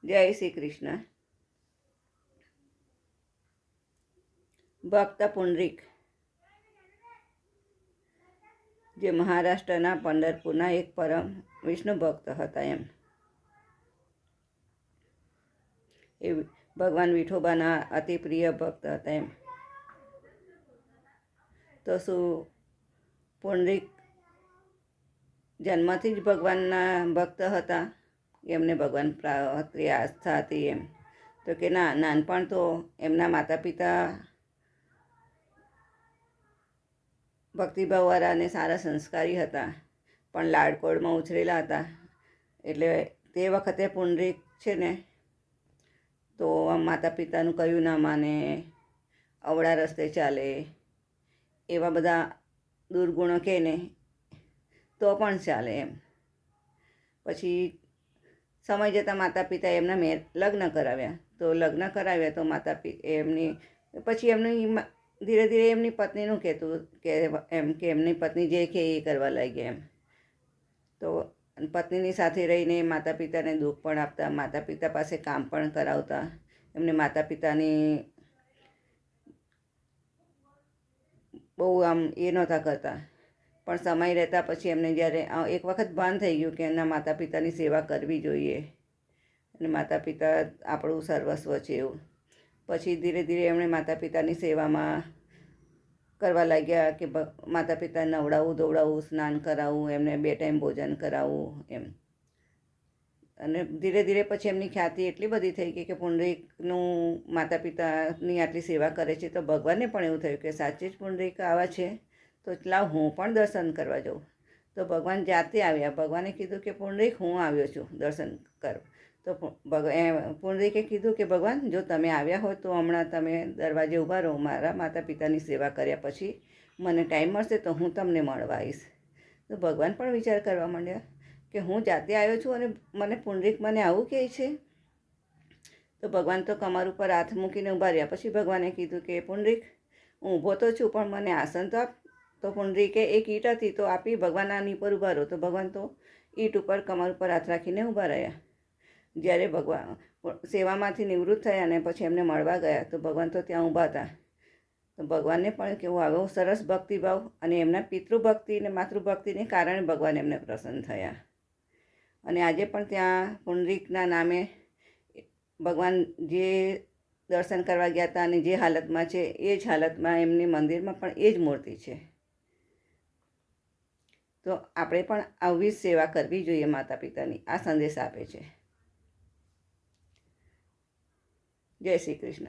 જય શ્રી કૃષ્ણ. ભક્ત પુંડરીક, જે મહારાષ્ટ્રના પંઢરપુરના એક પરમ વિષ્ણુ ભક્ત હતા. એ ભગવાન વિઠોબાના અતિ પ્રિય ભક્ત હતા. તો શું પુંડરીક જન્મથી જ ભગવાનના ભક્ત હતા? એમને ભગવાન પ્રત્યે આસ્થા હતી તો કે ના, નાનપણ તો એમના માતા પિતા ભક્તિભાવવાળા અને સારા સંસ્કારી હતા, પણ લાડકોડમાં ઉછરેલા હતા. એટલે તે વખતે પુંડરીક છે ને, તો માતા પિતાનું કહ્યું ના માને, અવળા રસ્તે ચાલે, એવા બધા દુર્ગુણો કહે ને તો પણ ચાલે. પછી સમય જતાં માતા પિતાએ એમના લગ્ન કરાવ્યા. તો લગ્ન કરાવ્યા તો માતા પિતા પછી એમની ધીરે ધીરે એમની પત્નીનું કહેતું કે એમની પત્ની જે કહે એ કરવા લાગ્યા. તો પત્નીની સાથે રહીને માતા પિતાને દુઃખ પણ આપતા, માતા પિતા પાસે કામ પણ કરાવતા. એમને માતા પિતાની બહુ આમ એ નહોતા કરતા. પણ સમય રહેતા પછી એમને જ્યારે એક વખત ભાન થઈ ગયું કે એમના માતા પિતાની સેવા કરવી જોઈએ અને માતા પિતા આપણું સર્વસ્વ છે એવું, પછી ધીરે ધીરે એમણે માતા પિતાની સેવામાં કરવા લાગ્યા કે માતા પિતા નવડાવવું, ધોવડાવવું, સ્નાન કરાવવું, એમને 2 ટાઈમ ભોજન કરાવવું અને ધીરે ધીરે પછી એમની ખ્યાતિ એટલી બધી થઈ ગઈ કે પુંડરીકનું માતા પિતાની આટલી સેવા કરે છે તો ભગવાનને પણ એવું થયું કે સાચે જ પુંડરીક આવા છે, તો લાવ હું પણ દર્શન કરવા જાઉં. તો ભગવાન જાતે આવ્યા. ભગવાને કીધું કે પુંડરીક, હું આવ્યો છું દર્શન કર. તો પુંડરીકે કીધું કે ભગવાન, જો તમે આવ્યા હોય તો હમણાં તમે દરવાજે ઊભા રહો, મારા માતા પિતાની સેવા કર્યા પછી મને ટાઈમ મળશે તો હું તમને મળવા આવીશ. તો ભગવાન પણ વિચાર કરવા માંડ્યા કે હું જાતે આવ્યો છું અને મને પુંડરીક મને આવું કહે છે. તો ભગવાન તો કમર ઉપર હાથ મૂકીને ઊભા રહ્યા. પછી ભગવાને કીધું કે પુંડરીક, હું ઊભો તો છું પણ મને આસન તો આપ. તો પુંડરીકે એક ઈંટ હતી તો આપી, ભગવાન આની પર ઊભા રહો. તો ભગવાન તો ઈંટ ઉપર કમર ઉપર હાથ રાખીને ઊભા રહ્યા. જ્યારે ભગવાન સેવામાંથી નિવૃત્ત થયા અને પછી એમને મળવા ગયા તો ભગવાન તો ત્યાં ઊભા હતા. તો ભગવાનને પણ કેવું આવો સરસ ભક્તિભાવ અને એમના પિતૃભક્તિ અને માતૃભક્તિને કારણે ભગવાન એમને પ્રસન્ન થયા. અને આજે પણ ત્યાં પુંડરીકના નામે ભગવાન જે દર્શન કરવા ગયા હતા અને જે હાલતમાં છે એ જ હાલતમાં એમની મંદિરમાં પણ એ જ મૂર્તિ છે. તો આપણે પણ આવી જ સેવા કરવી જોઈએ માતા પિતાની, આ સંદેશ આપે છે. જય શ્રી કૃષ્ણ.